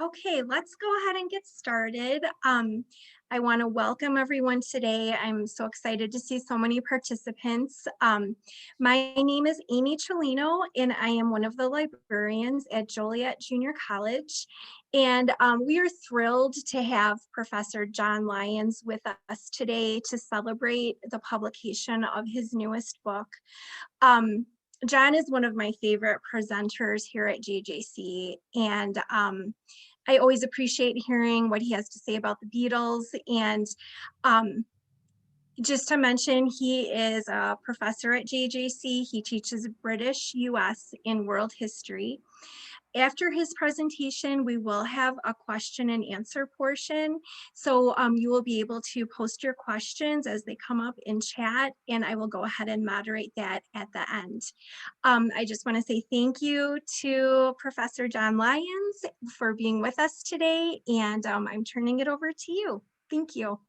Okay, let's go ahead and get started. I want to welcome everyone today. I'm so excited to see so many participants. My name is Amy Cholino, and I am one of the librarians at Joliet Junior College. And we are thrilled to have Professor John Lyons with us today to celebrate the publication of his newest book. John is one of my favorite presenters here at JJC, and I always appreciate hearing what he has to say about the Beatles. And um, just to mention, he is a professor at JJC. He teaches British, US, and world history. After his presentation, we will have a question and answer portion. So you will be able to post your questions as they come up in chat, and I will go ahead and moderate that at the end. I just want to say thank you to Professor John Lyons for being with us today, and I'm turning it over to you. Thank you.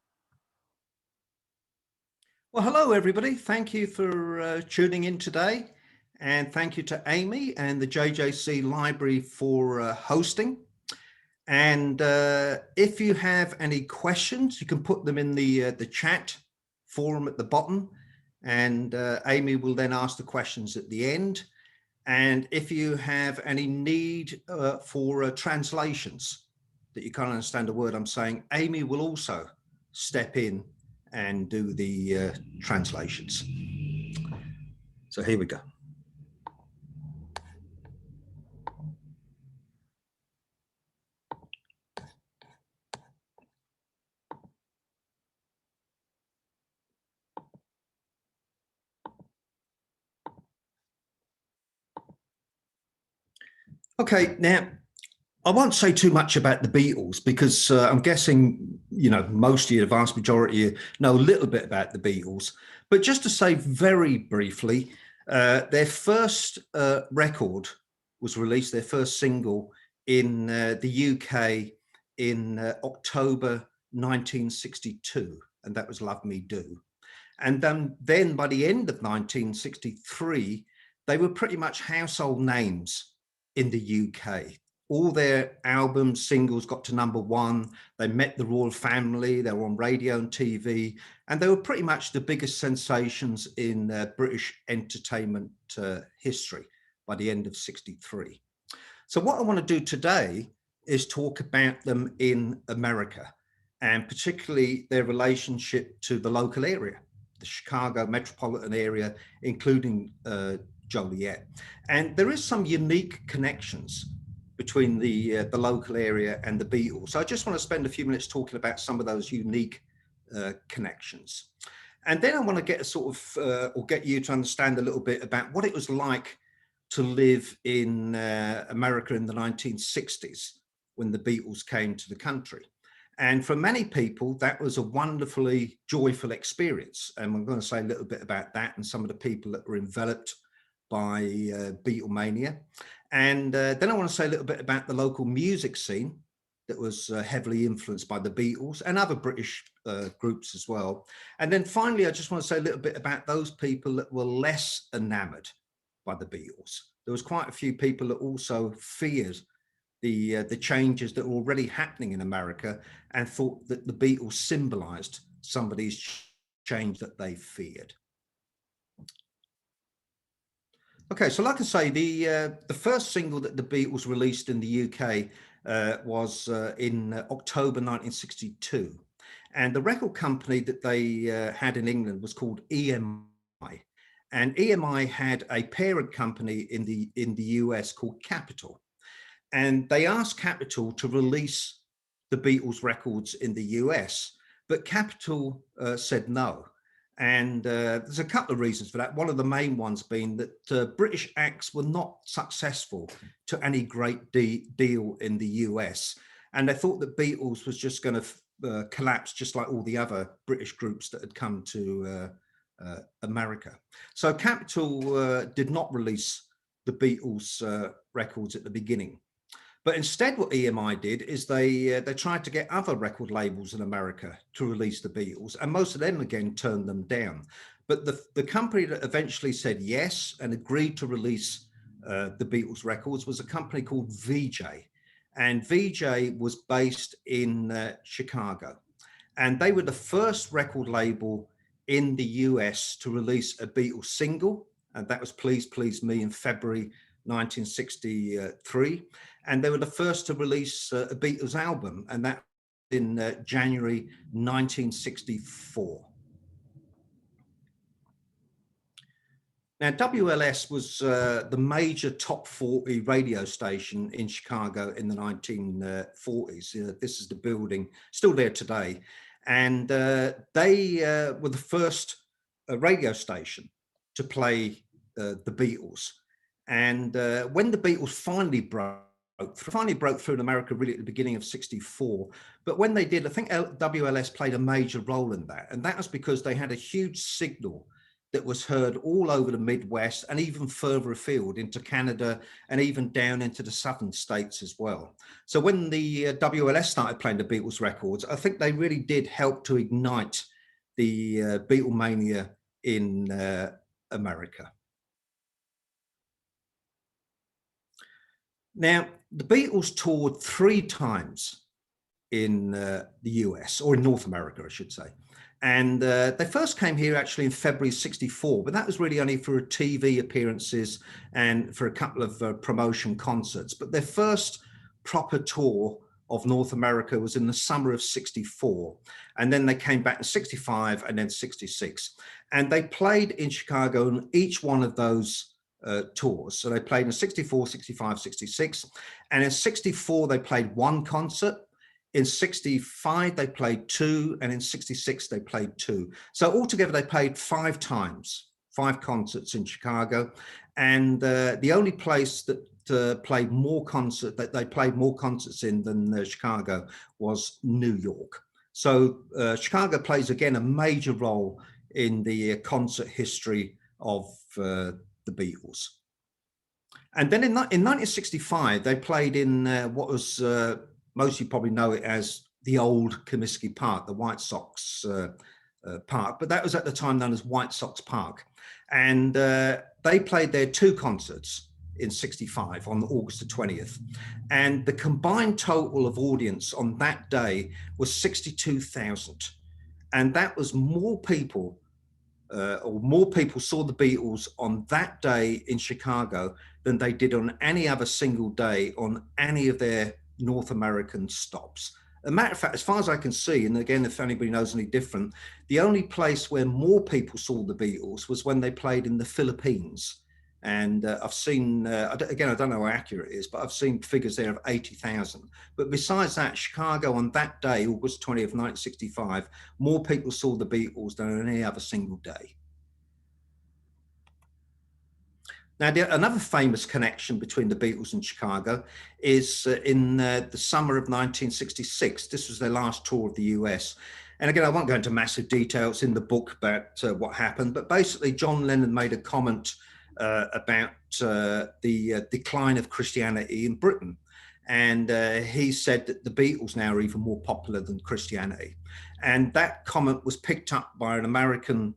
Well, hello, everybody. Thank you for tuning in today. And thank you to Amy and the JJC Library for hosting. And if you have any questions, you can put them in the chat forum at the bottom. And Amy will then ask the questions at the end. And if you have any need for translations that you can't understand a word I'm saying, Amy will also step in and do the translations. So here we go. Okay, now I won't say too much about the Beatles because I'm guessing, most of you, the vast majority of you know a little bit about the Beatles. But just to say very briefly, their first record was released, their first single in the UK in October 1962, and that was Love Me Do. And then by the end of 1963, they were pretty much household names in the UK. All their albums, singles got to #1. They met the royal family. They were on radio and TV, and they were pretty much the biggest sensations in British entertainment history by the end of '63. So what I want to do today is talk about them in America, and particularly their relationship to the local area, the Chicago metropolitan area, including Joliet. And there is some unique connections between the local area and the Beatles. So I just want to spend a few minutes talking about some of those unique connections. And then I want to get or get you to understand a little bit about what it was like to live in America in the 1960s when the Beatles came to the country. And for many people, that was a wonderfully joyful experience. And I'm going to say a little bit about that and some of the people that were enveloped by Beatlemania. And then I want to say a little bit about the local music scene that was heavily influenced by the Beatles and other British groups as well. And then finally, I just want to say a little bit about those people that were less enamored by the Beatles. There was quite a few people that also feared the changes that were already happening in America and thought that the Beatles symbolized some of these change that they feared. Okay, so like I say, the first single that the Beatles released in the UK was in October 1962. And the record company that they had in England was called EMI. And EMI had a parent company in the US called Capitol. And they asked Capitol to release the Beatles records in the US, but Capitol said no. And there's a couple of reasons for that. One of the main ones being that British acts were not successful to any great deal in the US. And they thought that Beatles was just going to collapse just like all the other British groups that had come to America. So Capitol did not release the Beatles records at the beginning. But instead, what EMI did is they tried to get other record labels in America to release the Beatles, and most of them again turned them down. But the company that eventually said yes and agreed to release the Beatles records was a company called VJ, and VJ was based in Chicago. And they were the first record label in the US to release a Beatles single, and that was Please Please Me in February 1963. And they were the first to release a Beatles album, and that in January 1964. Now, WLS was the major top 40 radio station in Chicago in the 1940s. This is the building, still there today. And they were the first radio station to play the Beatles. And when the Beatles finally broke through in America really at the beginning of 64. But when they did, I think WLS played a major role in that. And that was because they had a huge signal that was heard all over the Midwest and even further afield into Canada and even down into the southern states as well. So when the WLS started playing the Beatles records, I think they really did help to ignite the Beatlemania in America. Now, the Beatles toured 3 times in the US, or in North America, I should say. And they first came here actually in February 64, but that was really only for TV appearances and for a couple of promotion concerts. But their first proper tour of North America was in the summer of 64. And then they came back in 65 and then 66. And they played in Chicago on each one of those tours. So they played in 64, 65, 66. And in 64, they played 1 concert. In 65, they played 2, and in 66, they played 2. So altogether, they played 5 times, 5 concerts in Chicago. And the only place that played more concerts in than Chicago was New York. So Chicago plays, again, a major role in the concert history of the Beatles. And then in 1965, they played in what was... most of you probably know it as the old Comiskey Park, the White Sox park, but that was at the time known as White Sox Park. And they played there 2 concerts in 65 on August the 20th. And the combined total of audience on that day was 62,000. And that was more people saw the Beatles on that day in Chicago than they did on any other single day on any of their North American stops. As a matter of fact, as far as I can see, and again, if anybody knows any different, the only place where more people saw the Beatles was when they played in the Philippines. And I've seen, again, I don't know how accurate it is, but I've seen figures there of 80,000. But besides that, Chicago on that day, August 20th, 1965, more people saw the Beatles than on any other single day. Now, another famous connection between the Beatles and Chicago is in the summer of 1966. This was their last tour of the US. And again, I won't go into massive details in the book about what happened, but basically John Lennon made a comment about the decline of Christianity in Britain. And he said that the Beatles now are even more popular than Christianity. And that comment was picked up by an American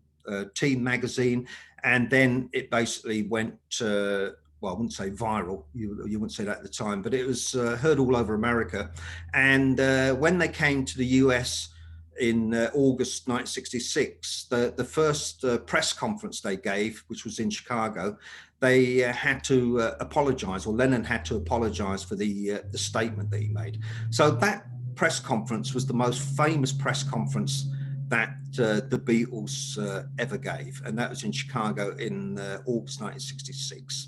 teen magazine. And then it basically went, well, I wouldn't say viral, you wouldn't say that at the time, but it was heard all over America. And when they came to the US in August 1966, the first press conference they gave, which was in Chicago, they had to apologize, or Lennon had to apologize for the statement that he made. So that press conference was the most famous press conference that the Beatles ever gave, and that was in Chicago in August 1966.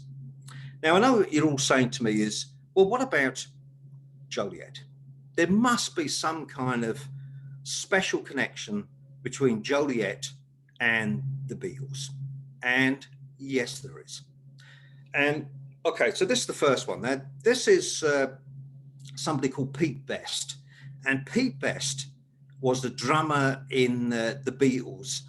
Now, I know what you're all saying to me is, well, what about Joliet? There must be some kind of special connection between Joliet and the Beatles. And yes, there is. And okay, so this is the first one. Now, this is somebody called Pete Best. And Pete Best was the drummer in the Beatles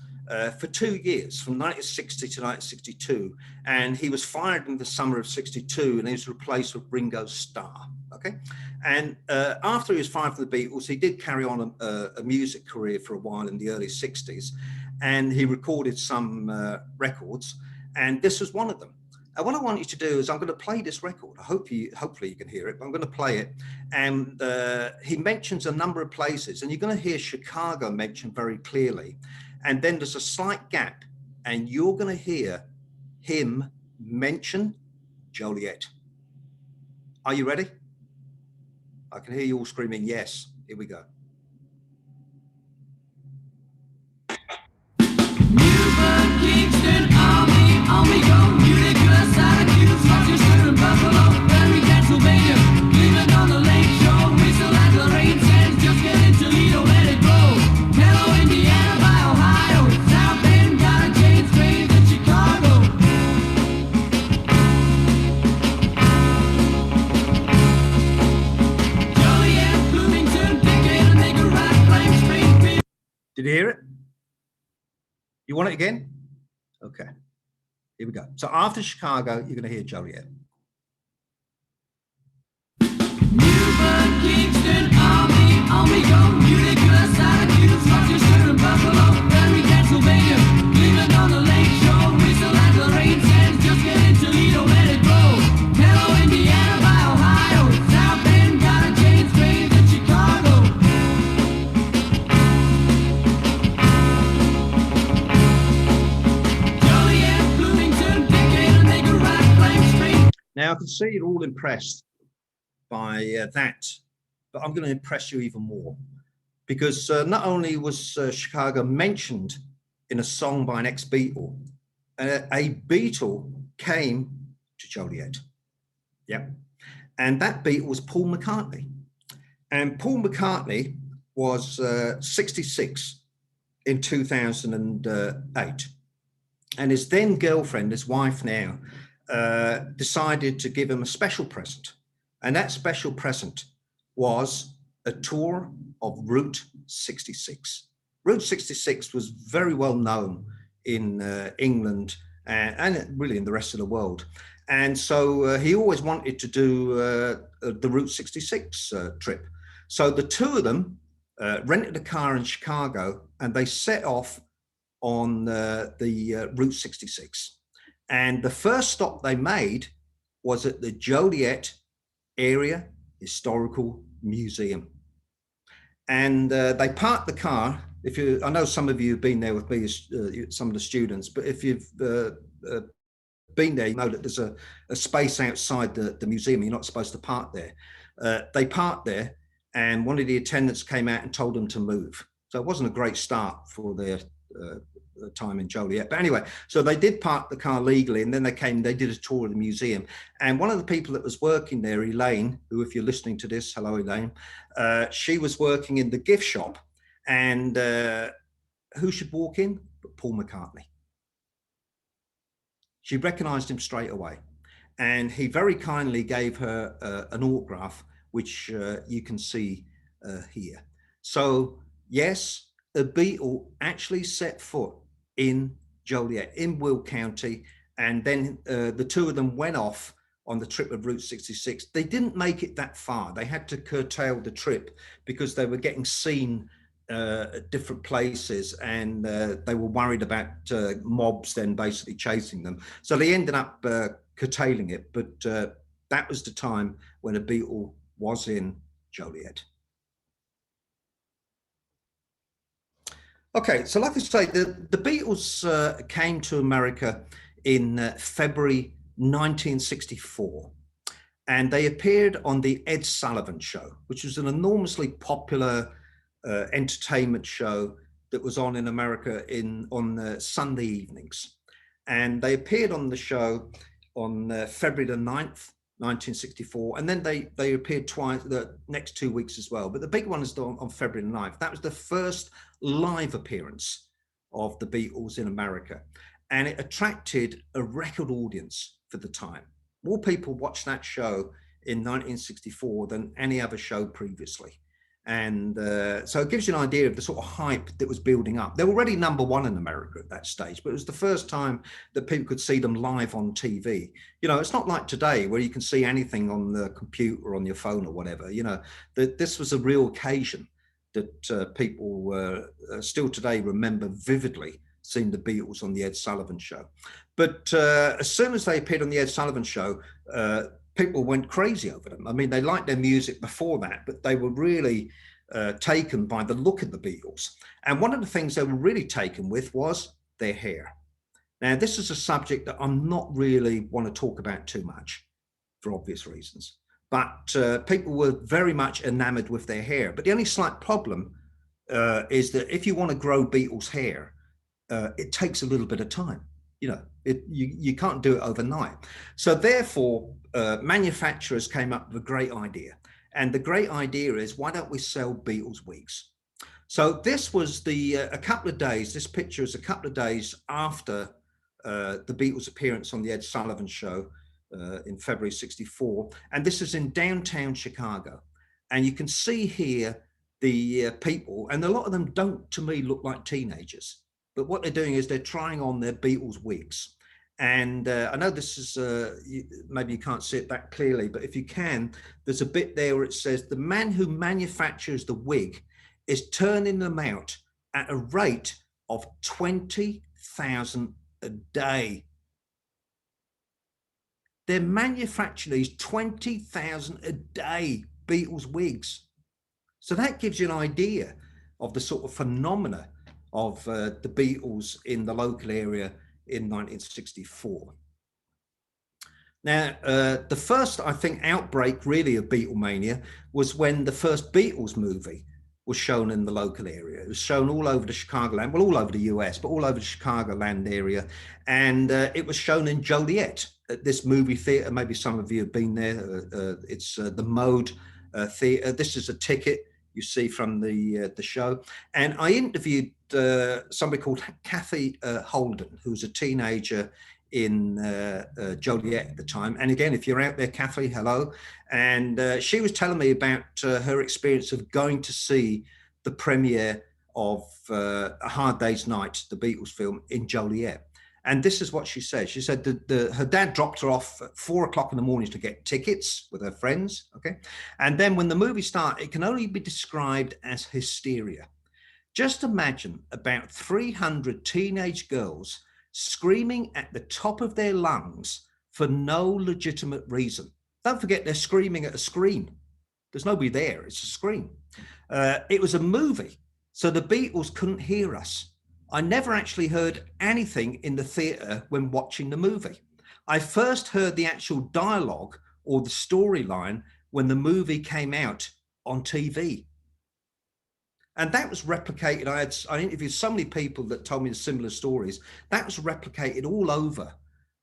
for 2 years, from 1960 to 1962. And he was fired in the summer of 62, and he was replaced with Ringo Starr, okay? And after he was fired from the Beatles, he did carry on a music career for a while in the early 60s, and he recorded some records, and this was one of them. And what I want you to do is I'm going to play this record. Hopefully you can hear it, but I'm going to play it. And he mentions a number of places, and you're going to hear Chicago mentioned very clearly. And then there's a slight gap, and you're going to hear him mention Joliet. Are you ready? I can hear you all screaming yes. Here we go. Newburgh, Kingston, Army, on we go. Utica, Syracuse, Rochester, and Buffalo, Perry, Pennsylvania, Cleveland on the lake shore, Whistle at the rain sands, just get in Toledo, let it blow. Hello, Indiana by Ohio, South Bend, got a James Grave in Chicago. Joliet, Bloomington, Decatur, make a right flank, Springfield. Did you hear it? You want it again? Okay, here we go. So after Chicago, you're going to hear Joliet. Newburgh, Kingston, Army, on we go. Utica, Syracuse, Rochester, and Buffalo, Perry, Pennsylvania, Cleveland on the lake shore, Whistle at the rain sands, just get in Toledo, let it blow. Hello, Indiana by Ohio, South Bend, got a James Grave in Chicago. Joliet, Bloomington, Decatur, make a right flank straight. Now I can see you're all impressed by that, but I'm going to impress you even more, because not only was Chicago mentioned in a song by an ex-Beatle, a Beatle came to Joliet. Yep. And that Beatle was Paul McCartney. And Paul McCartney was 66 in 2008. And his then girlfriend, his wife now, decided to give him a special present. And that special present was a tour of Route 66. Route 66 was very well known in England and really in the rest of the world. And so he always wanted to do the Route 66 trip. So the two of them rented a car in Chicago, and they set off on the Route 66. And the first stop they made was at the Joliet Area Historical Museum. And they parked the car. I know some of you have been there with me, some of the students, but if you've been there, you know that there's a space outside the museum. You're not supposed to park there. They parked there, and one of the attendants came out and told them to move. So it wasn't a great start for their time in Joliet. But anyway, so they did park the car legally, and then they did a tour of the museum. And one of the people that was working there, Elaine, who, if you're listening to this, hello, Elaine, she was working in the gift shop. And who should walk in but Paul McCartney? She recognized him straight away. And he very kindly gave her an autograph, which you can see here. So yes, a Beatle actually set foot in Joliet, in Will County, and then the two of them went off on the trip of Route 66. They didn't make it that far. They had to curtail the trip because they were getting seen at different places, and they were worried about mobs then basically chasing them. So they ended up curtailing it, but that was the time when a Beatle was in Joliet. Okay, so like I say, the Beatles came to America in February 1964, and they appeared on the Ed Sullivan Show, which was an enormously popular entertainment show that was on in America on Sunday evenings. And they appeared on the show on February the 9th, 1964, and then they appeared twice the next 2 weeks as well. But the big one is on February the 9th. That was the first live appearance of the Beatles in America, and it attracted a record audience for the time. More people watched that show in 1964 than any other show previously. And so it gives you an idea of the sort of hype that was building up. They were already #1 in America at that stage, but it was the first time that people could see them live on TV. You know, it's not like today where you can see anything on the computer or on your phone or whatever. You know, this was a real occasion that people still today remember vividly, seeing the Beatles on the Ed Sullivan Show. But as soon as they appeared on the Ed Sullivan Show, people went crazy over them. I mean, they liked their music before that, but they were really taken by the look of the Beatles. And one of the things they were really taken with was their hair. Now, this is a subject that I'm not really want to talk about too much for obvious reasons, but people were very much enamored with their hair. But the only slight problem is that if you want to grow Beatles hair, it takes a little bit of time. You know, you can't do it overnight. So therefore, manufacturers came up with a great idea. And the great idea is, why don't we sell Beatles wigs? So this was a couple of days, this picture is a couple of days after the Beatles' appearance on the Ed Sullivan Show in February '64. And this is in downtown Chicago. And you can see here the people, and a lot of them don't, to me, look like teenagers. But what they're doing is they're trying on their Beatles wigs. And I know this is, maybe you can't see it that clearly, but if you can, there's a bit there where it says, the man who manufactures the wig is turning them out at a rate of 20,000 a day. They're manufacturing these 20,000 a day Beatles wigs. So that gives you an idea of the sort of phenomena of the Beatles in the local area in 1964. Now, the first, I think, outbreak really of Beatlemania was when the first Beatles movie was shown in the local area. It was shown all over the Chicagoland, well, all over the US, but all over the Chicagoland area. And it was shown in Joliet at this movie theater. Maybe some of you have been there. It's the Mode Theater. This is a ticket you see from the show. And I interviewed somebody called Kathy Holden, who was a teenager in Joliet at the time. And again, if you're out there, Kathy, hello. And she was telling me about her experience of going to see the premiere of A Hard Day's Night, the Beatles film, in Joliet. And this is what she said. She said that her dad dropped her off at 4 o'clock in the morning to get tickets with her friends, okay? And then when the movie started, it can only be described as hysteria. Just imagine about 300 teenage girls screaming at the top of their lungs for no legitimate reason. Don't forget, they're screaming at a screen. There's nobody there, it's a screen. It was a movie, so the Beatles couldn't hear us. I never actually heard anything in the theater when watching the movie. I first heard the actual dialogue or the storyline when the movie came out on TV. And that was replicated. I interviewed so many people that told me similar stories. That was replicated all over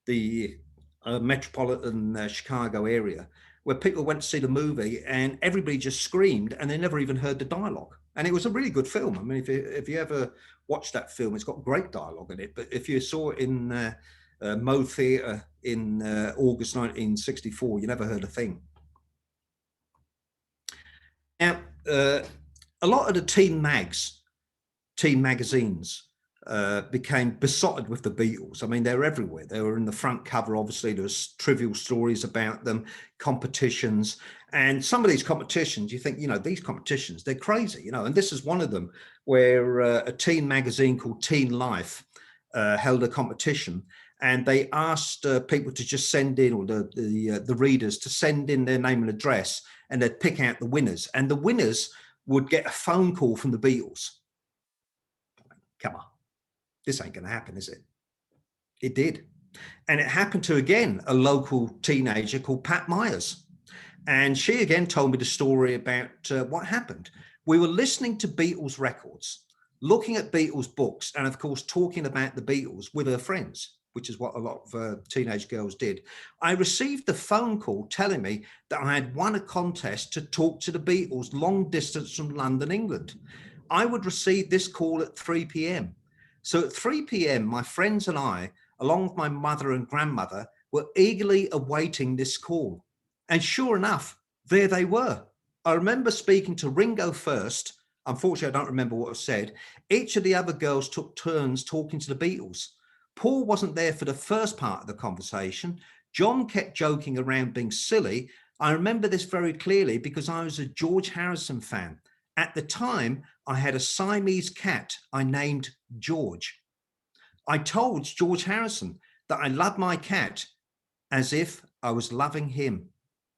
the metropolitan Chicago area, where people went to see the movie and everybody just screamed and they never even heard the dialogue. And it was a really good film. I mean, if you ever watched that film, it's got great dialogue in it. But if you saw it in Mode Theatre in August 1964, you never heard a thing. Now, a lot of the teen magazines became besotted with the Beatles. I mean, they were everywhere. They were in the front cover, obviously. There was trivial stories about them, competitions. And some of these competitions, you think, you know, these competitions, they're crazy, you know. And this is one of them where a teen magazine called Teen Life held a competition. And they asked people to just send in, or the readers to send in their name and address, and they'd pick out the winners. And the winners would get a phone call from the Beatles. Come on, this ain't going to happen, is it? It did. And it happened to, again, a local teenager called Pat Myers. And she again told me the story about what happened. We were listening to Beatles records, looking at Beatles books, and of course, talking about the Beatles with her friends, which is what a lot of teenage girls did. I received the phone call telling me that I had won a contest to talk to the Beatles long distance from London, England. I would receive this call at 3 p.m. So at 3 p.m., my friends and I, along with my mother and grandmother, were eagerly awaiting this call. And sure enough, there they were. I remember speaking to Ringo first. Unfortunately, I don't remember what was said. Each of the other girls took turns talking to the Beatles. Paul wasn't there for the first part of the conversation. John kept joking around being silly. I remember this very clearly because I was a George Harrison fan. At the time, I had a Siamese cat I named George. I told George Harrison that I love my cat as if I was loving him.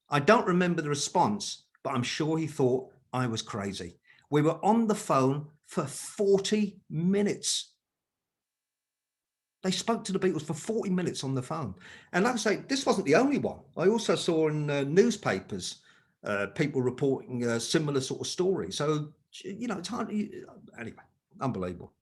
I don't remember the response, but I'm sure he thought I was crazy. We were on the phone for 40 minutes. They spoke to the Beatles for 40 minutes on the phone. And like I say, this wasn't the only one. I also saw in newspapers people reporting similar sort of stories. So, you know, it's hard. Anyway, unbelievable.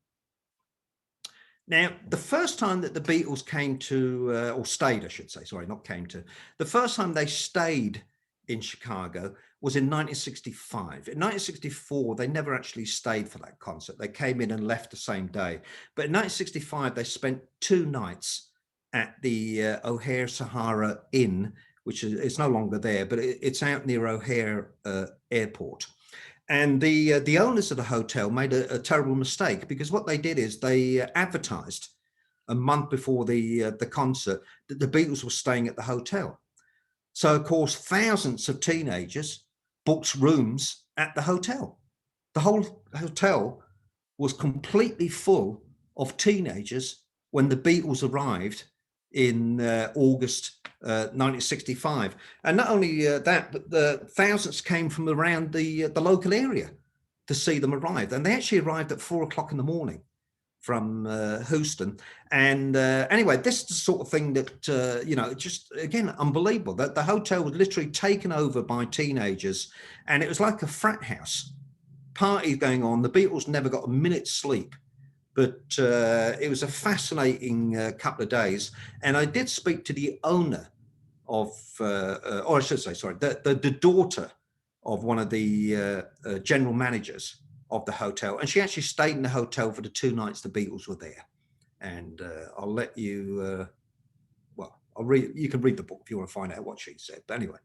Now, the first time that the Beatles came to, or stayed, I should say, sorry, not came to, the first time they stayed in Chicago was in 1965. In 1964, they never actually stayed for that concert. They came in and left the same day. But in 1965, they spent 2 nights at the O'Hare Sahara Inn, which is it's no longer there, but it's out near O'Hare Airport. And the owners of the hotel made a terrible mistake, because what they did is they advertised a month before the concert that the Beatles were staying at the hotel. So of course, thousands of teenagers booked rooms at the hotel. The whole hotel was completely full of teenagers when the Beatles arrived in August 1965. And not only that, but the thousands came from around the local area to see them arrive. And they actually arrived at 4 o'clock in the morning from Houston. And anyway, this is the sort of thing that, you know, just, again, unbelievable. That the hotel was literally taken over by teenagers, and it was like a frat house. Parties going on. The Beatles never got a minute's sleep. But it was a fascinating couple of days. And I did speak to the owner of, or I should say, sorry, the daughter of one of the general managers of the hotel. And she actually stayed in the hotel for the 2 nights the Beatles were there. And I'll let you, well, you can read the book if you want to find out what she said. But anyway,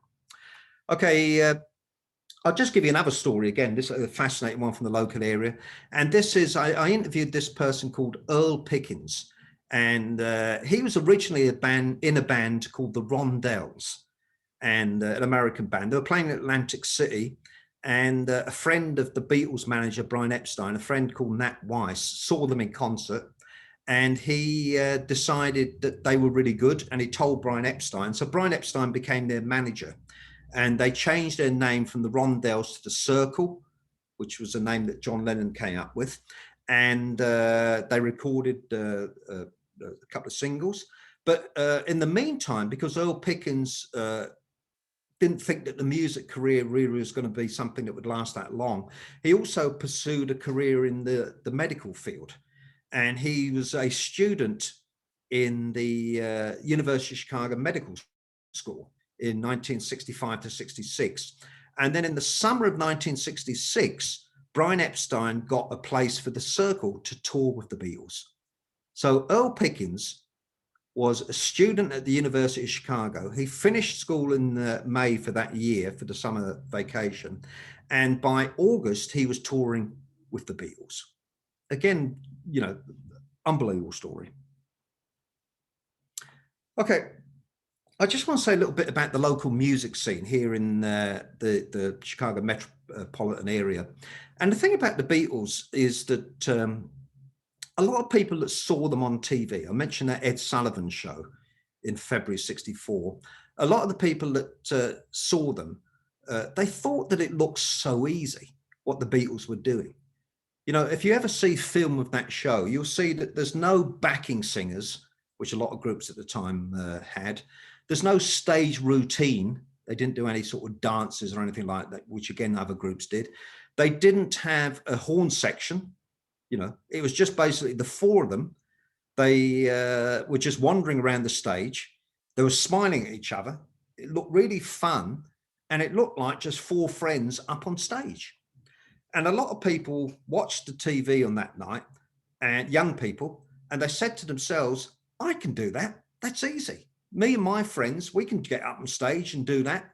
okay. I'll just give you another story again. This is a fascinating one from the local area. And this is, I interviewed this person called Earl Pickens. And he was originally in a band called the Rondells, and an American band. They were playing in Atlantic City. And a friend of the Beatles manager, Brian Epstein, a friend called Nat Weiss, saw them in concert. And he decided that they were really good. And he told Brian Epstein. So Brian Epstein became their manager. And they changed their name from the Rondells to the Circle, which was a name that John Lennon came up with. And they recorded a couple of singles. But in the meantime, because Earl Pickens didn't think that the music career really was going to be something that would last that long, he also pursued a career in the medical field. And he was a student in the University of Chicago Medical School in 1965 to 66. And then in the summer of 1966, Brian Epstein got a place for the Circle to tour with the Beatles. So Earl Pickens was a student at the University of Chicago. He finished school in May for that year, for the summer vacation. And by August, he was touring with the Beatles. Again, you know, unbelievable story. Okay. I just want to say a little bit about the local music scene here in the Chicago metropolitan area. And the thing about the Beatles is that a lot of people that saw them on TV, I mentioned that Ed Sullivan show in February 64, a lot of the people that saw them, they thought that it looked so easy what the Beatles were doing. You know, if you ever see film of that show, you'll see that there's no backing singers, which a lot of groups at the time had. There's no stage routine. They didn't do any sort of dances or anything like that, which again, other groups did. They didn't have a horn section. You know, it was just basically the 4 of them. They were just wandering around the stage. They were smiling at each other. It looked really fun. And it looked like just 4 friends up on stage. And a lot of people watched the TV on that night, and young people, and they said to themselves, I can do that. That's easy. Me and my friends, we can get up on stage and do that.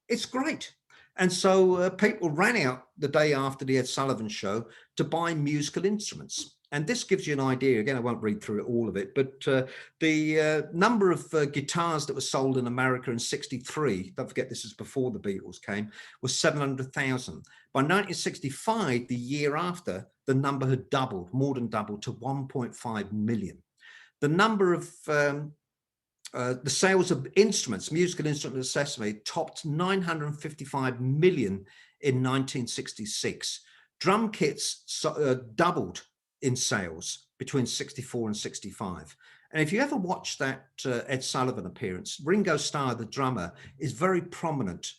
It's great. And so people ran out the day after the Ed Sullivan show to buy musical instruments. And this gives you an idea. Again, I won't read through all of it, but the number of guitars that were sold in America in 63, don't forget this is before the Beatles came, was 700,000. By 1965, the year after, the number had doubled, more than doubled, to 1.5 million. the number of the sales of instruments, musical instruments, Sesame topped 955 million in 1966. Drum kits doubled in sales between 64 and 65. And if you ever watch that Ed Sullivan appearance, Ringo Starr, the drummer, is very prominent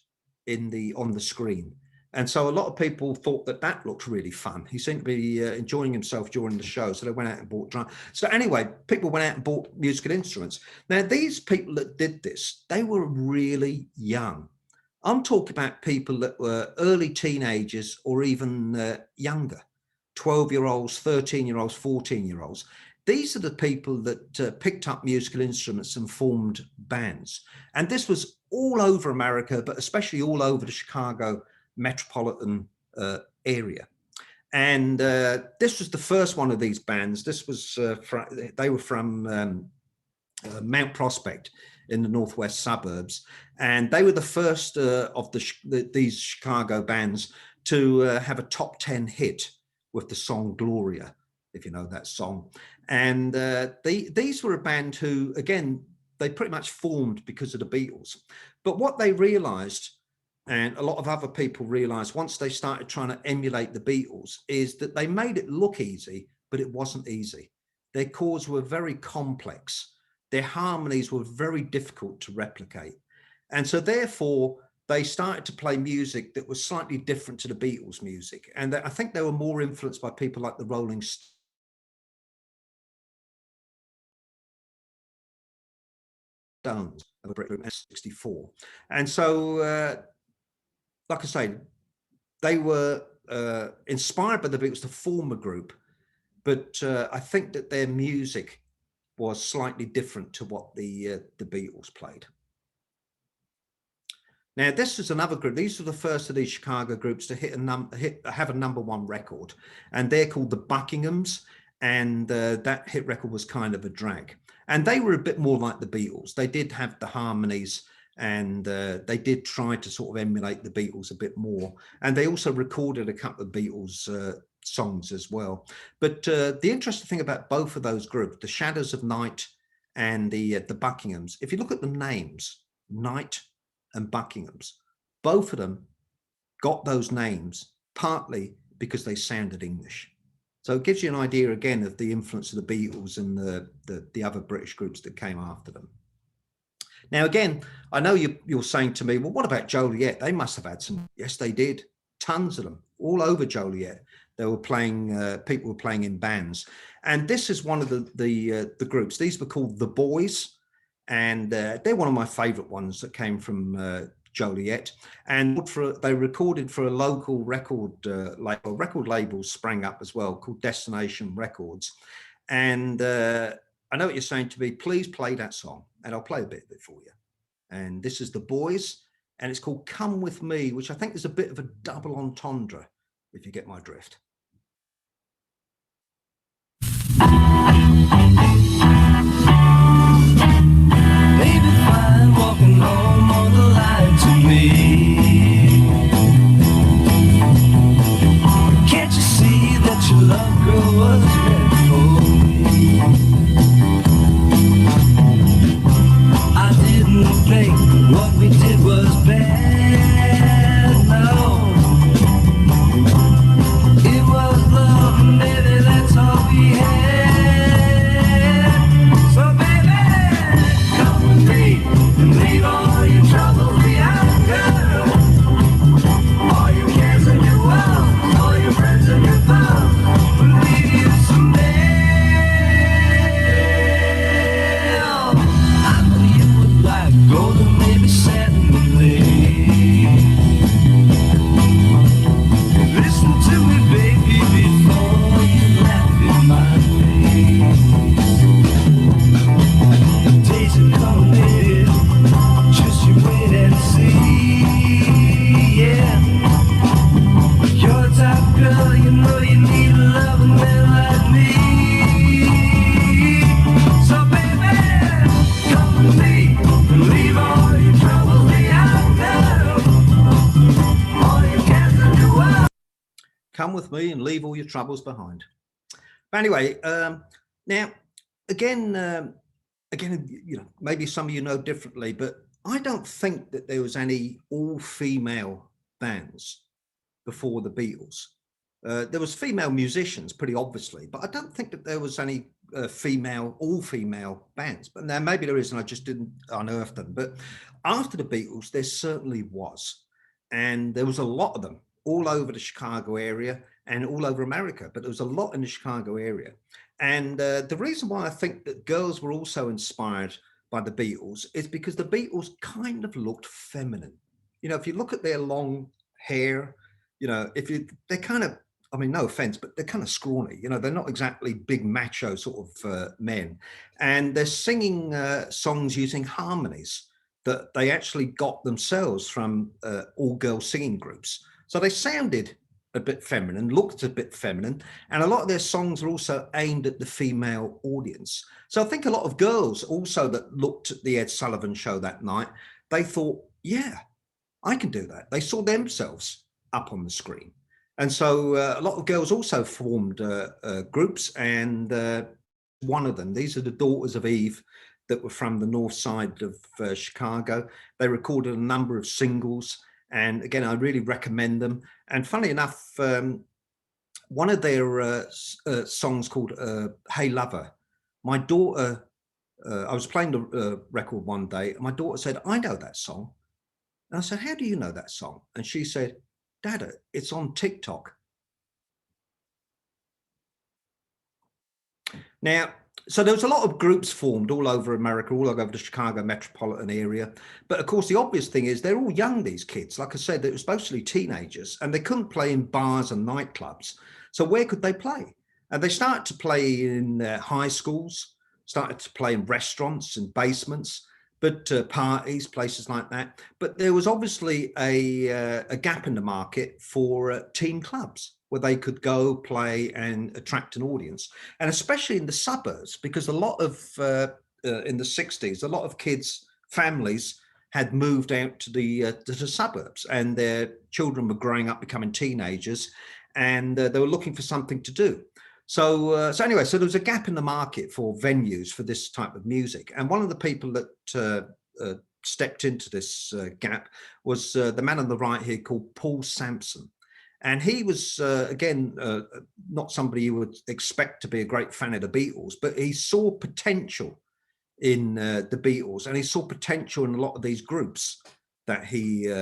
on the screen. And so a lot of people thought that looked really fun. He seemed to be enjoying himself during the show. So they went out and bought drum. So anyway, people went out and bought musical instruments. Now, these people that did this, they were really young. I'm talking about people that were early teenagers or even younger, 12-year-olds, 13-year-olds, 14-year-olds. These are the people that picked up musical instruments and formed bands. And this was all over America, but especially all over the Chicago metropolitan area. And this was the first one of these bands. This was they were from Mount Prospect in the northwest suburbs, and they were the first of these Chicago bands to have a top 10 hit with the song Gloria, if you know that song. And these were a band who, again, they pretty much formed because of the Beatles. But what they realized, and a lot of other people realized once they started trying to emulate the Beatles, is that they made it look easy, but it wasn't easy. Their chords were very complex. Their harmonies were very difficult to replicate. And so therefore, they started to play music that was slightly different to the Beatles music. And I think they were more influenced by people like the Rolling Stones of the Brick Room S64. And so, like I say, they were inspired by the Beatles to form a group, but I think that their music was slightly different to what the Beatles played. Now, this is another group. These were the first of these Chicago groups to have a #1 record, and they're called the Buckinghams. And that hit record was kind of a drag. And they were a bit more like the Beatles. They did have the harmonies, and they did try to sort of emulate the Beatles a bit more. And they also recorded a couple of Beatles songs as well. But the interesting thing about both of those groups, the Shadows of Night and the Buckinghams, if you look at the names, Night and Buckinghams, both of them got those names partly because they sounded English. So it gives you an idea again of the influence of the Beatles and the other British groups that came after them. Now, again, I know you're saying to me, well, what about Joliet? They must have had some. Yes, they did. Tons of them all over Joliet. They were playing, people were playing in bands. And this is one of the groups. These were called The Boys. And they're one of my favorite ones that came from Joliet. And they recorded for a local record label. Record labels sprang up as well called Destination Records. And I know what you're saying to me, please play that song. And I'll play a bit of it for you. And this is The Boys, and it's called Come With Me, which I think is a bit of a double entendre, if you get my drift. Baby, fine, walking home on the line to me. Can't you see that your love, girl, was meant for me? I didn't think what we did was bad, no. It was love, and baby, that's all we had. So baby, come with me and leave all your troubles behind, girl. All your cares and your woes, all your friends and your foes will leave you someday. I know you would like golden, maybe satin lace. Listen to me, baby, before you laugh in my face. Days are coming, baby, just you wait and see, yeah. You're the type of girl, you know you need a loving man like me. So baby, come with me and leave all your troubles behind, girl. All your cares and your woes. Come with me and leave all your troubles behind. But anyway, now again, again, maybe some of you know differently, but I don't think that there was any all-female bands before the Beatles. There was female musicians, pretty obviously, but I don't think that there was any all-female bands. But now maybe there is, and I just didn't unearth them. But after the Beatles, there certainly was, and there was a lot of them all over the Chicago area and all over America. But there was a lot in the Chicago area, and the reason why I think that girls were also inspired by the Beatles is because the Beatles kind of looked feminine. If you look at their long hair, if they're kind of, I mean, no offense, but they're kind of scrawny. They're not exactly big macho sort of men, and they're singing songs using harmonies that they actually got themselves from all girl singing groups. So they sounded a bit feminine, looked a bit feminine, and a lot of their songs are also aimed at the female audience. So I think a lot of girls also that looked at the Ed Sullivan Show that night, they thought, yeah, I can do that. They saw themselves up on the screen. And so a lot of girls also formed groups, and one of them, these are the Daughters of Eve that were from the north side of Chicago. They recorded a number of singles, and again, I really recommend them. And funnily enough, one of their songs called Hey Lover, my daughter, I was playing the record one day, and my daughter said, I know that song. And I said, how do you know that song? And she said, Dad, it's on TikTok. Now, so there was a lot of groups formed all over America, all over the Chicago metropolitan area. But of course, the obvious thing is they're all young, these kids. Like I said, it was mostly teenagers, and they couldn't play in bars and nightclubs. So where could they play? And they started to play in high schools, started to play in restaurants and basements, but parties, places like that. But there was obviously a gap in the market for teen clubs where they could go play and attract an audience, and especially in the suburbs, because a lot of in the 60s, a lot of kids, families had moved out to the suburbs, and their children were growing up, becoming teenagers, and they were looking for something to do. So anyway, so there was a gap in the market for venues for this type of music. And one of the people that stepped into this gap was the man on the right here called Paul Sampson. And he was, again, not somebody you would expect to be a great fan of the Beatles, but he saw potential in the Beatles, and he saw potential in a lot of these groups that he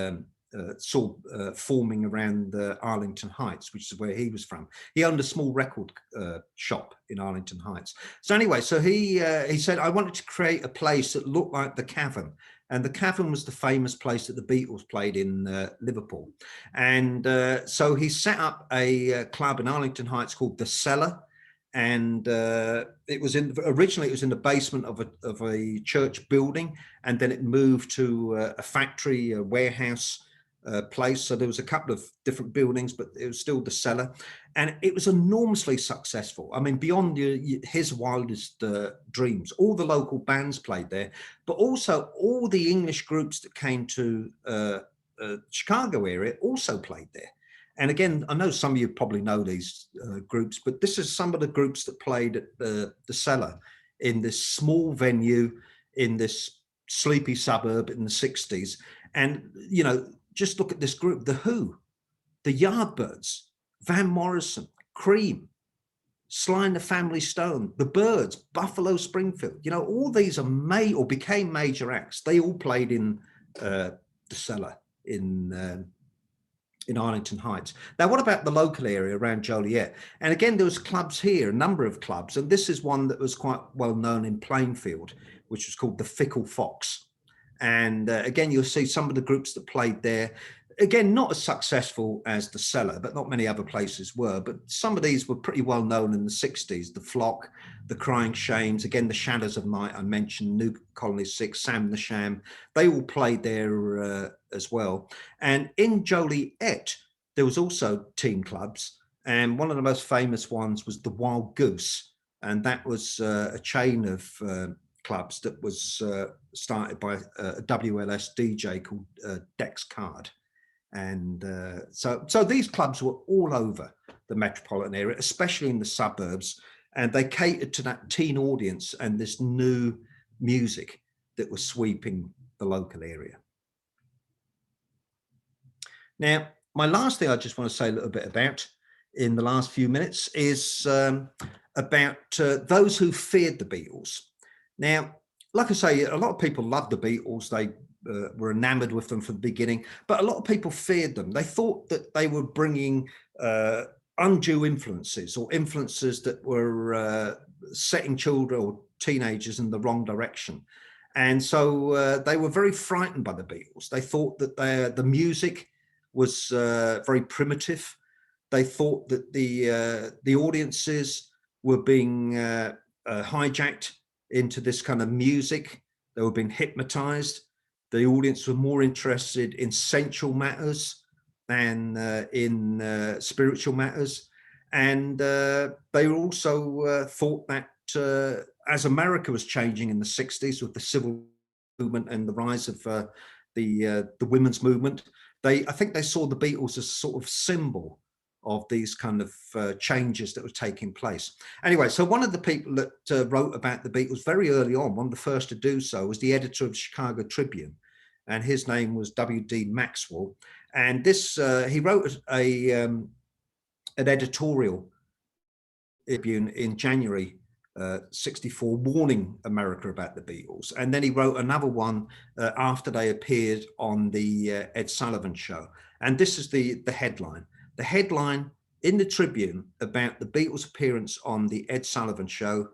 saw forming around Arlington Heights, which is where he was from. He owned a small record shop in Arlington Heights. So anyway, so he said, I wanted to create a place that looked like the Cavern. And the Cavern was the famous place that the Beatles played in Liverpool. And so he set up a club in Arlington Heights called The Cellar. And originally it was in the basement of a church building, and then it moved to a factory, a warehouse place. So there was a couple of different buildings, but it was still The Cellar, and it was enormously successful. I mean, beyond his wildest dreams. All the local bands played there, but also all the English groups that came to Chicago area also played there. And again, I know some of you probably know these groups, but this is some of the groups that played at the Cellar in this small venue in this sleepy suburb in the 60s. And, just look at this group: The Who, the Yardbirds, Van Morrison, Cream, Sly and the Family Stone, the Byrds, Buffalo Springfield. All these are or became major acts. They all played in the Cellar in Arlington Heights. Now, what about the local area around Joliet? And again, there was clubs here, a number of clubs, and this is one that was quite well known in Plainfield, which was called the Fickle Fox. And again, you'll see some of the groups that played there. Again, not as successful as the Cellar, but not many other places were. But some of these were pretty well known in the 60s. The Flock, the Crying Shames, again, the Shadows of Night I mentioned, New Colony 6, Sam the Sham, they all played there as well. And in Joliet, there was also teen clubs. And one of the most famous ones was the Wild Goose. And that was a chain of clubs that was started by a WLS DJ called Dex Card. And so these clubs were all over the metropolitan area, especially in the suburbs. and they catered to that teen audience and this new music that was sweeping the local area. Now, my last thing I just want to say a little bit about in the last few minutes is about those who feared the Beatles. Now, like I say, a lot of people loved the Beatles. They were enamored with them from the beginning, but a lot of people feared them. They thought that they were bringing undue influences, or influences that were setting children or teenagers in the wrong direction. And so they were very frightened by the Beatles. They thought that the music was very primitive. They thought that the audiences were being hijacked into this kind of music. They were being hypnotized. The audience were more interested in sensual matters than in spiritual matters. And they also thought that as America was changing in the 60s with the civil movement and the rise of the women's movement, I think they saw the Beatles as a sort of symbol of these kind of changes that were taking place. Anyway, so one of the people that wrote about the Beatles very early on, one of the first to do so, was the editor of the Chicago Tribune, and his name was W.D. Maxwell. And this he wrote an editorial in January 64, warning America about the Beatles. And then he wrote another one after they appeared on the Ed Sullivan Show. And this is the headline. The headline in the Tribune about the Beatles' appearance on the Ed Sullivan Show: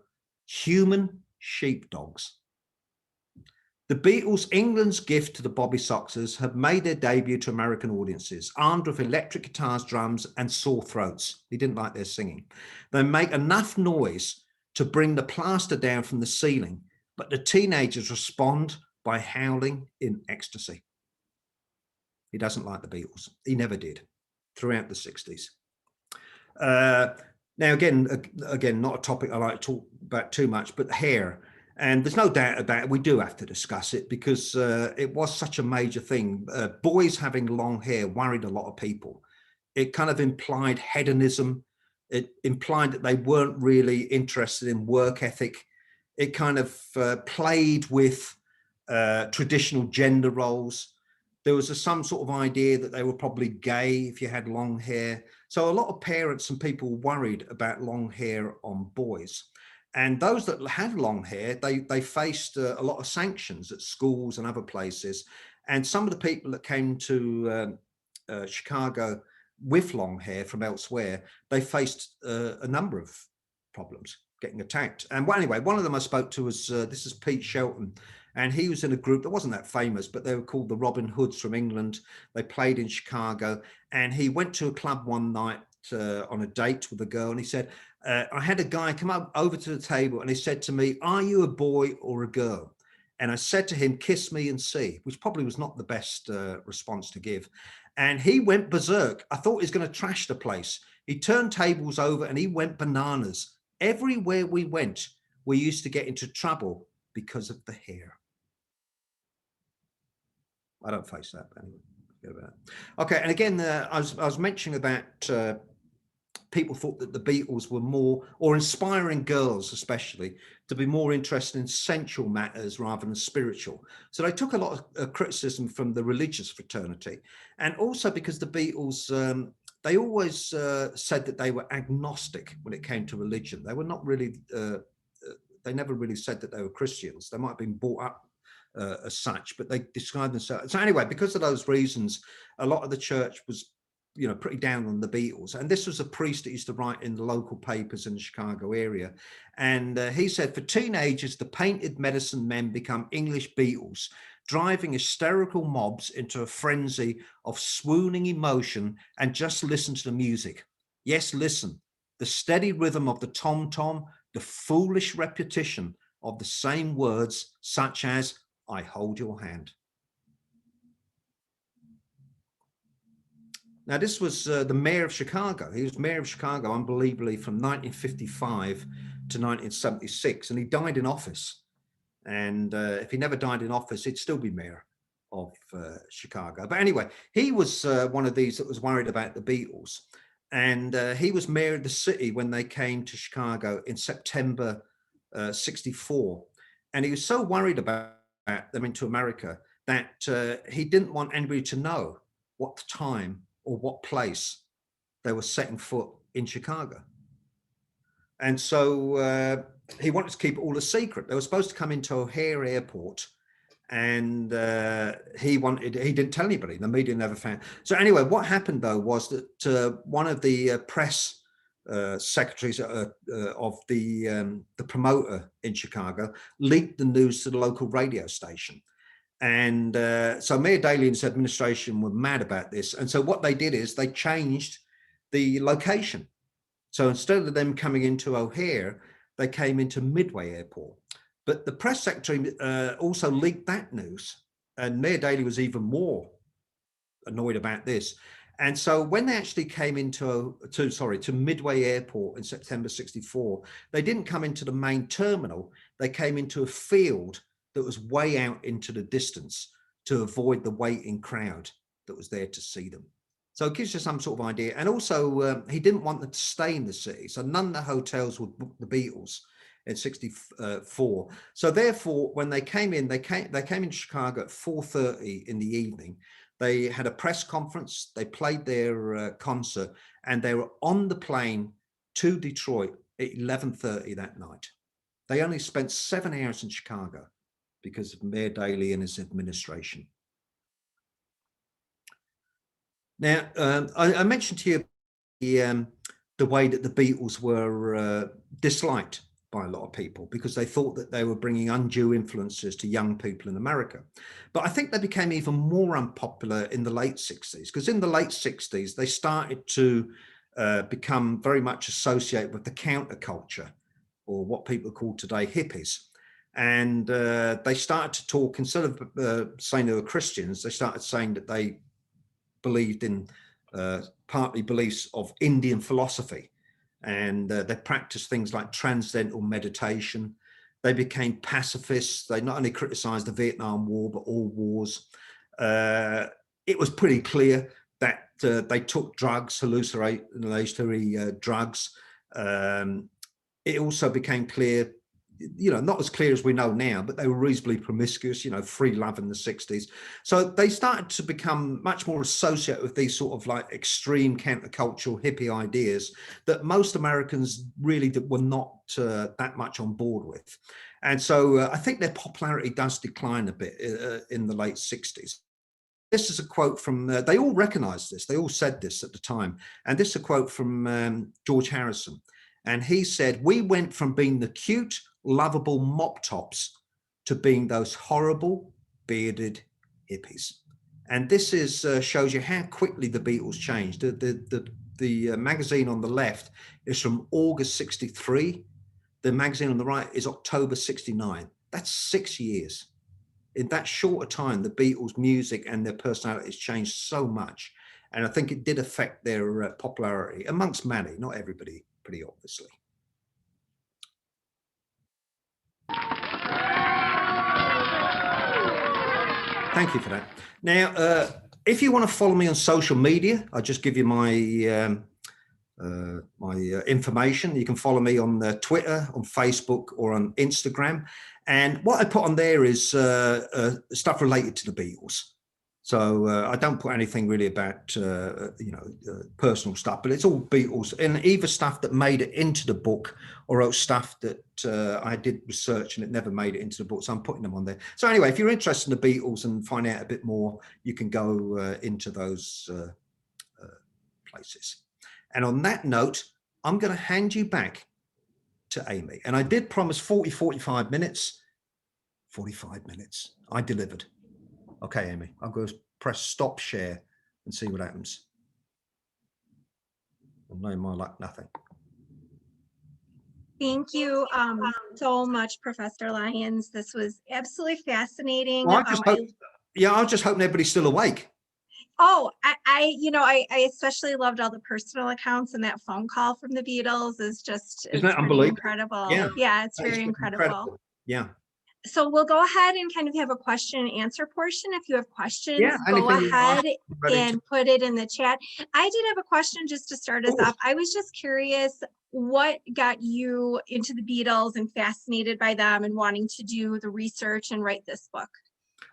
human sheepdogs. The Beatles, England's gift to the Bobby Soxers, have made their debut to American audiences, armed with electric guitars, drums, and sore throats. He didn't like their singing. They make enough noise to bring the plaster down from the ceiling, but the teenagers respond by howling in ecstasy. He doesn't like the Beatles. He never did throughout the 60s. Now, again, not a topic I like to talk about too much, but hair. And there's no doubt about it. We do have to discuss it because it was such a major thing. Boys having long hair worried a lot of people. It kind of implied hedonism. It implied that they weren't really interested in work ethic. It kind of played with traditional gender roles. There was some sort of idea that they were probably gay if you had long hair. So a lot of parents and people worried about long hair on boys. And those that had long hair, they faced a lot of sanctions at schools and other places. And some of the people that came to Chicago with long hair from elsewhere, they faced a number of problems getting attacked. And well, anyway, one of them I spoke to was, this is Pete Shelton. And he was in a group that wasn't that famous, but they were called the Robin Hoods from England. They played in Chicago. And he went to a club one night on a date with a girl. And he said, I had a guy come up over to the table and he said to me, "Are you a boy or a girl?" And I said to him, "Kiss me and see," which probably was not the best response to give. And he went berserk. I thought he was going to trash the place. He turned tables over and he went bananas. Everywhere we went, we used to get into trouble because of the hair. I don't face that, but anyway. Okay, and again, I was mentioning about people thought that the Beatles were more, or inspiring girls especially, to be more interested in sensual matters rather than spiritual. So they took a lot of criticism from the religious fraternity, and also because the Beatles, they always said that they were agnostic when it came to religion. They were not really, they never really said that they were Christians. They might have been brought up as such, but they described themselves. So anyway, because of those reasons, a lot of the church was, pretty down on the Beatles. And this was a priest that used to write in the local papers in the Chicago area. And he said, for teenagers, the painted medicine men become English Beatles, driving hysterical mobs into a frenzy of swooning emotion. And just listen to the music. Yes, listen. The steady rhythm of the tom-tom, the foolish repetition of the same words, such as, "I hold your hand." Now, this was the mayor of Chicago. He was mayor of Chicago, unbelievably, from 1955 to 1976, and he died in office. And if he never died in office, he'd still be mayor of Chicago. But anyway, he was one of these that was worried about the Beatles. and he was mayor of the city when they came to Chicago in September 64. And he was so worried about them into America that he didn't want anybody to know what time or what place they were setting foot in Chicago. And so he wanted to keep it all a secret. They were supposed to come into O'Hare Airport, and he didn't tell anybody. The media never found. So anyway, what happened though was that one of the press secretaries of the promoter in Chicago leaked the news to the local radio station. And so Mayor Daley and his administration were mad about this. And so what they did is they changed the location. So instead of them coming into O'Hare, they came into Midway Airport. But the press secretary also leaked that news, and Mayor Daley was even more annoyed about this. And so when they actually came to Midway Airport in September 64, they didn't come into the main terminal. They came into a field that was way out into the distance to avoid the waiting crowd that was there to see them. So it gives you some sort of idea. And also, he didn't want them to stay in the city. So none of the hotels would book the Beatles in 64. So therefore, when they came in, they came in Chicago at 4:30 in the evening. They had a press conference, they played their concert, and they were on the plane to Detroit at 11:30 that night. They only spent 7 hours in Chicago because of Mayor Daley and his administration. Now, I mentioned to you the way that the Beatles were disliked by a lot of people because they thought that they were bringing undue influences to young people in America. But I think they became even more unpopular in the late 60s, because in the late 60s, they started to become very much associated with the counterculture, or what people call today hippies. And they started to talk, instead of saying they were Christians, they started saying that they believed in partly beliefs of Indian philosophy. And they practiced things like transcendental meditation. They became pacifists. They not only criticized the Vietnam War, but all wars. It was pretty clear that they took drugs, hallucinatory drugs. It also became clear, not as clear as we know now, but they were reasonably promiscuous, free love in the 60s. So they started to become much more associated with these sort of like extreme countercultural hippie ideas that most Americans really were not that much on board with. And so I think their popularity does decline a bit in the late 60s. This is a quote from, they all recognized this, they all said this at the time. And this is a quote from George Harrison. And he said, "We went from being the cute, lovable mop tops to being those horrible bearded hippies." And this is shows you how quickly the Beatles changed. The magazine on the left is from August 63. The magazine on the right is October 69. That's 6 years. In that shorter time, the Beatles' music and their personalities changed so much. And I think it did affect their popularity amongst many, not everybody, pretty obviously. Thank you for that. Now, if you want to follow me on social media, I'll just give you my information. You can follow me on Twitter, on Facebook, or on Instagram. And what I put on there is stuff related to the Beatles. So I don't put anything really about, personal stuff, but it's all Beatles, and either stuff that made it into the book or stuff that I did research and it never made it into the book. So I'm putting them on there. So anyway, if you're interested in the Beatles and find out a bit more, you can go into those places. And on that note, I'm going to hand you back to Amy. And I did promise 45 minutes. 45 minutes. I delivered. Okay, Amy, I'll go press stop share and see what happens. And no more luck, nothing. Thank you so much, Professor Lyons. This was absolutely fascinating. Well, I was just hoping everybody's still awake. Oh, I especially loved all the personal accounts, and that phone call from the Beatles is just Isn't that unbelievable? incredible. Yeah, it's very incredible. Yeah. So we'll go ahead and kind of have a question and answer portion. If you have questions, Yeah, go anything you ask, ahead I'm ready to. and put it in the chat. I did have a question just to start us off. I was just curious, what got you into the Beatles and fascinated by them and wanting to do the research and write this book?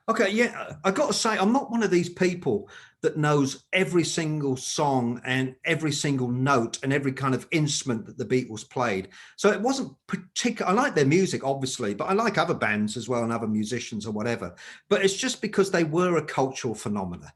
Okay, yeah, I got to say, I'm not one of these people that knows every single song and every single note and every kind of instrument that the Beatles played. So it wasn't particular. I like their music, obviously, but I like other bands as well and other musicians or whatever. But it's just because they were a cultural phenomena.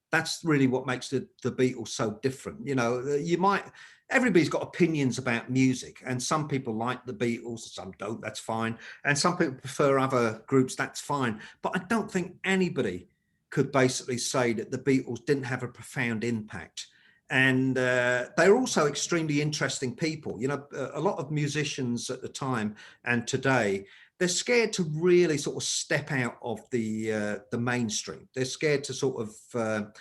That's really what makes the Beatles so different. You know, you might, everybody's got opinions about music, and some people like the Beatles, some don't, that's fine. And some people prefer other groups, that's fine. But I don't think anybody could basically say that the Beatles didn't have a profound impact. And they're also extremely interesting people. You know, a lot of musicians at the time and today, they're scared to really sort of step out of the mainstream. They're scared to sort of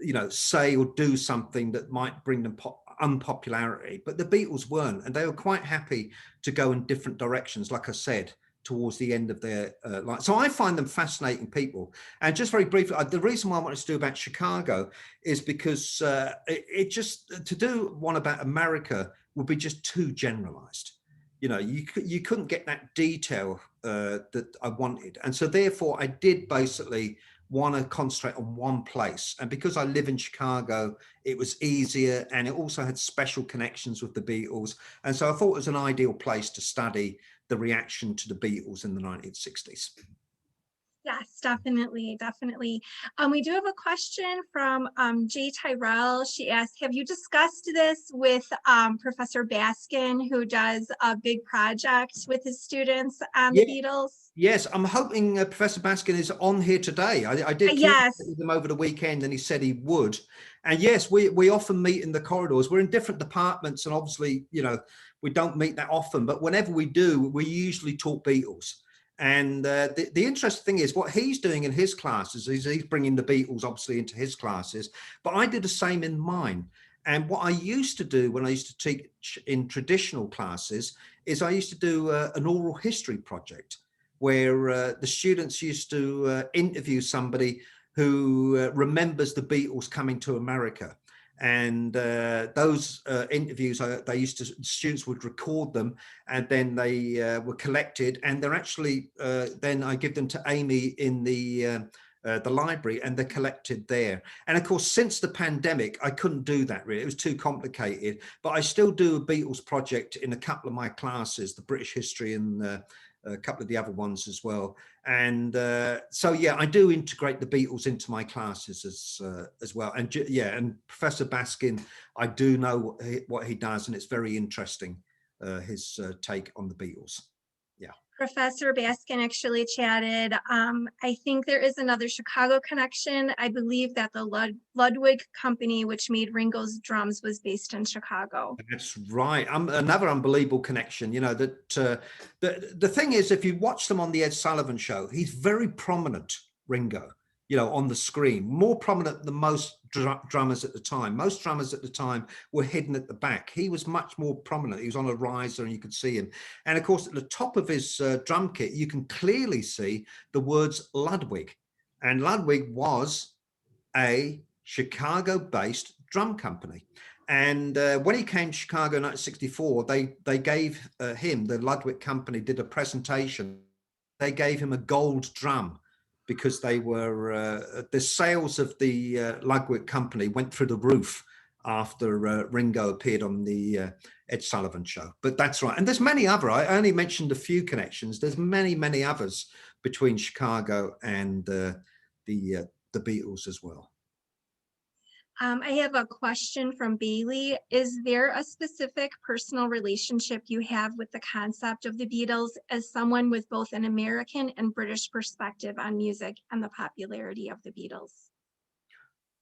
you know, say or do something that might bring them unpopularity. But the Beatles weren't, and they were quite happy to go in different directions. Like I said, towards the end of their life. So I find them fascinating people. And just very briefly, the reason why I wanted to do about Chicago is because it just, to do one about America would be just too generalized. You know, you couldn't get that detail that I wanted. And so therefore I did basically want to concentrate on one place. And because I live in Chicago, it was easier, and it also had special connections with the Beatles. And so I thought it was an ideal place to study the reaction to the Beatles in the 1960s. Yes, definitely, definitely. We do have a question from Jay Tyrell. She asked, have you discussed this with Professor Baskin, who does a big project with his students on the Yeah. Beatles? Yes, I'm hoping Professor Baskin is on here today. I did communicate Yes. with him over the weekend, and he said he would. And yes, we often meet in the corridors. We're in different departments, and obviously, you know, we don't meet that often. But whenever we do, we usually talk Beatles. And the interesting thing is what he's doing in his classes is he's bringing the Beatles obviously into his classes. But I did the same in mine. And what I used to do when I used to teach in traditional classes is I used to do an oral history project where the students used to interview somebody who remembers the Beatles coming to America. And those interviews, they used to, students would record them, and then they were collected, and they're actually, then I give them to Amy in the library, and they're collected there. And of course, since the pandemic, I couldn't do that really. It was too complicated, but I still do a Beatles project in a couple of my classes, the British history and a couple of the other ones as well. And so, yeah, I do integrate the Beatles into my classes as well. And yeah, and Professor Baskin, I do know what he does, and it's very interesting, his take on the Beatles. Yeah. Professor Baskin actually chatted. I think there is another Chicago connection. I believe that the Ludwig company, which made Ringo's drums, was based in Chicago. That's right. Another unbelievable connection. You know that the thing is, if you watch them on the Ed Sullivan Show, he's very prominent, Ringo. You know, on the screen, more prominent than most drummers at the time. Most drummers at the time were hidden at the back. He was much more prominent. He was on a riser, and you could see him. And of course, at the top of his drum kit, you can clearly see the words Ludwig, and Ludwig was a Chicago-based drum company. And when he came to Chicago in 1964, they gave him, the Ludwig company did a presentation. They gave him a gold drum because they were, the sales of the Ludwig company went through the roof after Ringo appeared on the Ed Sullivan Show. But that's right. And there's many other, I only mentioned a few connections. There's many, many others between Chicago and the Beatles as well. I have a question from Bailey. Is there a specific personal relationship you have with the concept of the Beatles as someone with both an American and British perspective on music and the popularity of the Beatles?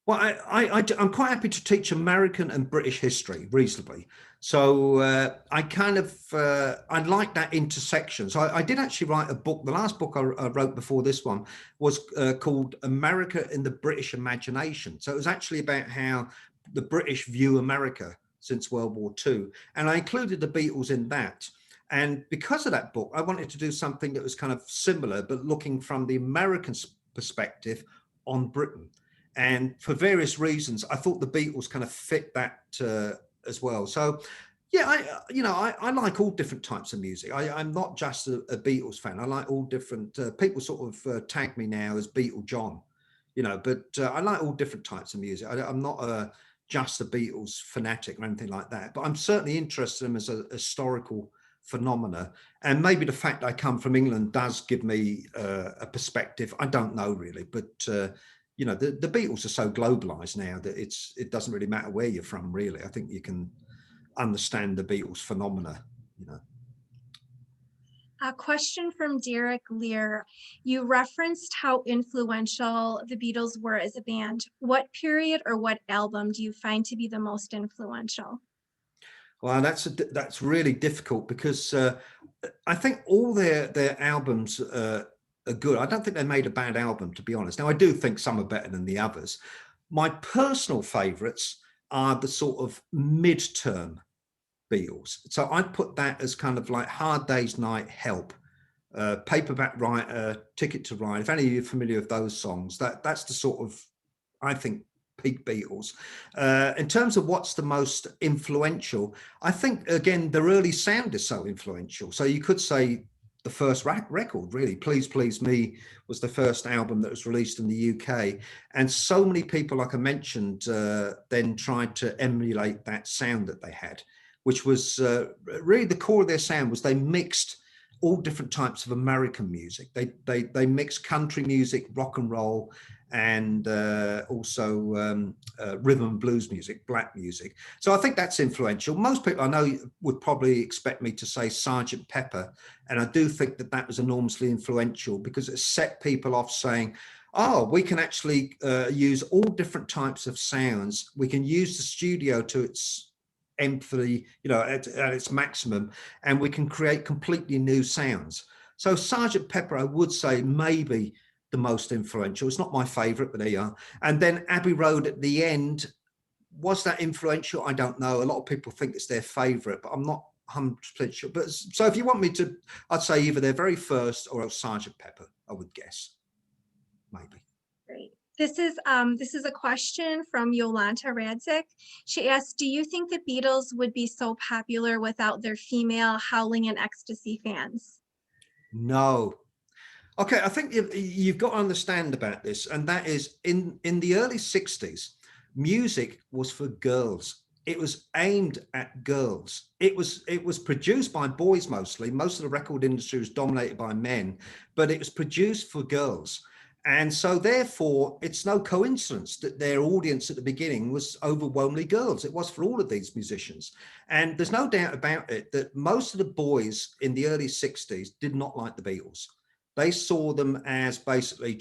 Well, I'm quite happy to teach American and British history reasonably. So I kind of, I like that intersection. So I did actually write a book. The last book I wrote before this one was called America in the British Imagination. So it was actually about how the British view America since World War II. And I included the Beatles in that. And because of that book, I wanted to do something that was kind of similar, but looking from the American perspective on Britain. And for various reasons, I thought the Beatles kind of fit that as well. So, yeah, I like all different types of music. I'm not just a Beatles fan. I like all different. People sort of tag me now as Beatle John, but I like all different types of music. I'm not just a Beatles fanatic or anything like that, but I'm certainly interested in them as a historical phenomena. And maybe the fact I come from England does give me a perspective. I don't know really, but the Beatles are so globalized now that it doesn't really matter where you're from, really. I think you can understand the Beatles phenomena. A question from Derek Lear. You referenced how influential the Beatles were as a band. What period or what album do you find to be the most influential? Well, that's really difficult because I think all their albums are good. I don't think they made a bad album, to be honest. Now, I do think some are better than the others. My personal favourites are the sort of mid-term Beatles. So I'd put that as kind of like Hard Day's Night, Help, Paperback Writer, Ticket to Ride. If any of you are familiar with those songs, that's the sort of, I think, peak Beatles. In terms of what's the most influential, I think, again, their early sound is so influential. So you could say the first record, really, Please Please Me, was the first album that was released in the UK. And so many people, like I mentioned, then tried to emulate that sound that they had, which was really the core of their sound. Was they mixed all different types of American music. They mixed country music, rock and roll, and also rhythm and blues music, black music. So I think that's influential. Most people I know would probably expect me to say Sergeant Pepper, and I do think that was enormously influential because it set people off saying, oh, we can actually use all different types of sounds. We can use the studio to its empathy, at its maximum, and we can create completely new sounds. So Sergeant Pepper, I would say, maybe the most influential. It's not my favorite, but there you are. And then Abbey Road at the end, was that influential? I don't know. A lot of people think it's their favorite, but I'm not 100% sure. But so if you want me to, I'd say either their very first or else Sergeant Pepper, I would guess, maybe. Great. This is a question from Yolanta Radzik. She asked, do you think the Beatles would be so popular without their female Howling in Ecstasy fans? No. Okay, I think you've got to understand about this, and that is in the early 60s, music was for girls. It was aimed at girls. It was produced by boys mostly. Most of the record industry was dominated by men, but it was produced for girls. And so therefore, it's no coincidence that their audience at the beginning was overwhelmingly girls. It was for all of these musicians. And there's no doubt about it that most of the boys in the early 60s did not like the Beatles. They saw them as basically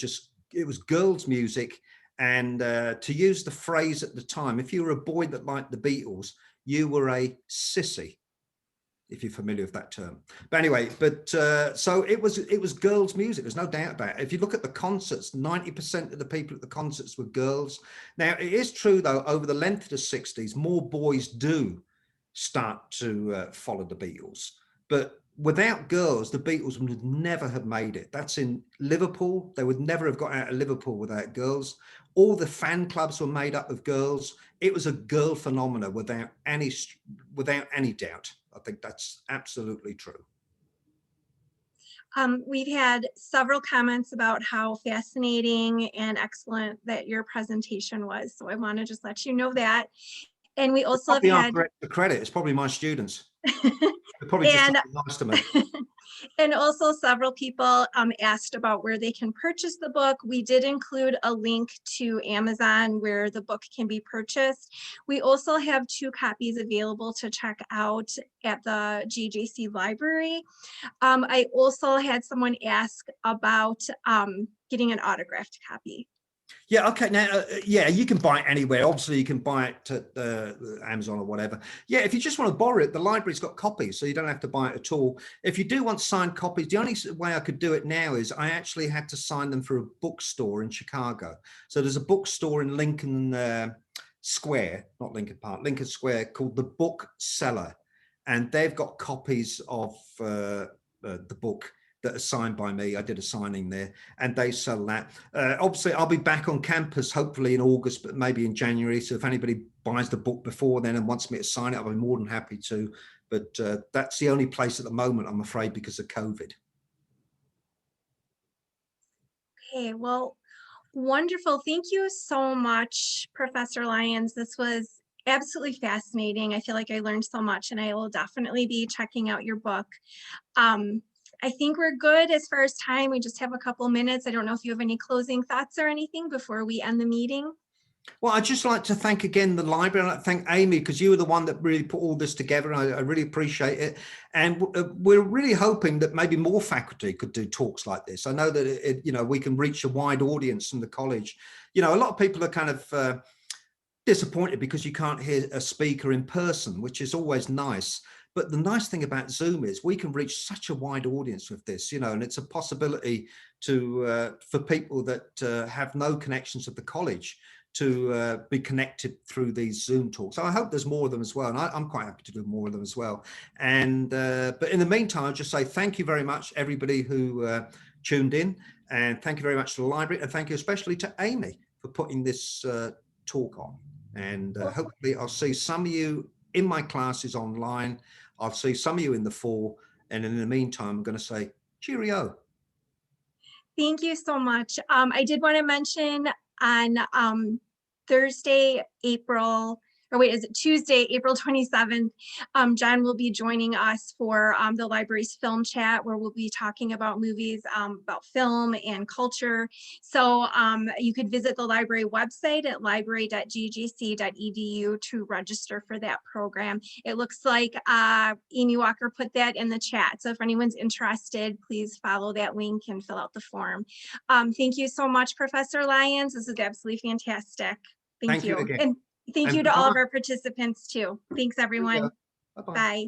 it was girls' music. And to use the phrase at the time, if you were a boy that liked the Beatles, you were a sissy, if you're familiar with that term. But anyway, so it was girls' music. There's no doubt about it. If you look at the concerts, 90% of the people at the concerts were girls. Now, it is true, though, over the length of the 60s, more boys do start to follow the Beatles. But without girls, the Beatles would never have made it. That's in Liverpool. They would never have got out of Liverpool without girls. All the fan clubs were made up of girls. It was a girl phenomena without any doubt. I think that's absolutely true. We've had several comments about how fascinating and excellent that your presentation was. So I want to just let you know that. And we also have had the credit. It's probably my students. They're probably just nice to me. And also several people asked about where they can purchase the book. We did include a link to Amazon where the book can be purchased. We also have 2 copies available to check out at the JJC library. I also had someone ask about getting an autographed copy. Yeah, okay. Now, yeah, you can buy it anywhere. Obviously, you can buy it at Amazon or whatever. Yeah, if you just want to borrow it, the library's got copies, so you don't have to buy it at all. If you do want signed copies, the only way I could do it now is I actually had to sign them for a bookstore in Chicago. So there's a bookstore in Lincoln Square, not Lincoln Park, Lincoln Square, called The Bookseller. and they've got copies of the book that are signed by me. I did a signing there, and they sell that. Obviously, I'll be back on campus hopefully in August, but maybe in January. So if anybody buys the book before then and wants me to sign it, I'll be more than happy to. But that's the only place at the moment, I'm afraid, because of COVID. Okay, well, wonderful. Thank you so much, Professor Lyons. This was absolutely fascinating. I feel like I learned so much, and I will definitely be checking out your book. I think we're good as far as time. We just have a couple minutes. I don't know if you have any closing thoughts or anything before we end the meeting. Well, I'd just like to thank again the library. I'd like to thank Amy, because you were the one that really put all this together. And I really appreciate it. And we're really hoping that maybe more faculty could do talks like this. I know that, we can reach a wide audience from the college. A lot of people are kind of disappointed because you can't hear a speaker in person, which is always nice. But the nice thing about Zoom is we can reach such a wide audience with this, and it's a possibility for people that have no connections with the college to be connected through these Zoom talks. So I hope there's more of them as well. And I'm quite happy to do more of them as well. And but in the meantime, I'll just say thank you very much, everybody who tuned in. And thank you very much to the library. And thank you especially to Amy for putting this talk on. And hopefully I'll see some of you in my classes online. I'll see some of you in the fall. And in the meantime, I'm going to say cheerio. Thank you so much. I did want to mention on Tuesday, April 27th, John will be joining us for the library's film chat, where we'll be talking about movies, about film and culture. So you could visit the library website at library.ggc.edu to register for that program. It looks like Amy Walker put that in the chat. So if anyone's interested, please follow that link and fill out the form. Thank you so much, Professor Lyons. This is absolutely fantastic. Thank you. Again. And thank you to all of our participants too. Thanks, everyone. Bye-bye. Bye.